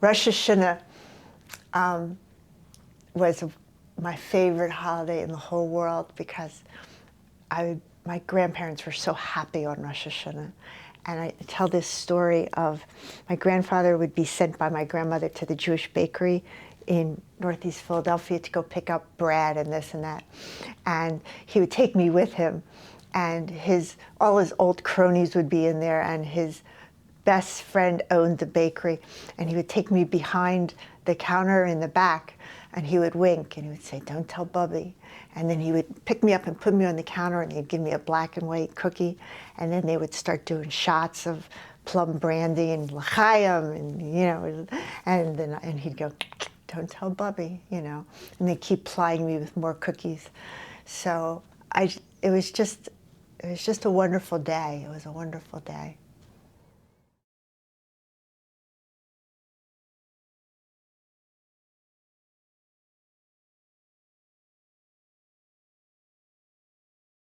Rosh Hashanah was my favorite holiday in the whole world because my grandparents were so happy on Rosh Hashanah. And I tell this story of my grandfather would be sent by my grandmother to the Jewish bakery in Northeast Philadelphia to go pick up bread and this and that. And he would take me with him, and all his old cronies would be in there, and his best friend owned the bakery, and he would take me behind the counter in the back, and he would wink, and he would say, "Don't tell Bubby." And then he would pick me up and put me on the counter, and he'd give me a black and white cookie, and then they would start doing shots of Plum, Brandy, and l'chaim, and and he'd go, "Don't tell Bubby," and they keep plying me with more cookies. So it was just a wonderful day. It was a wonderful day.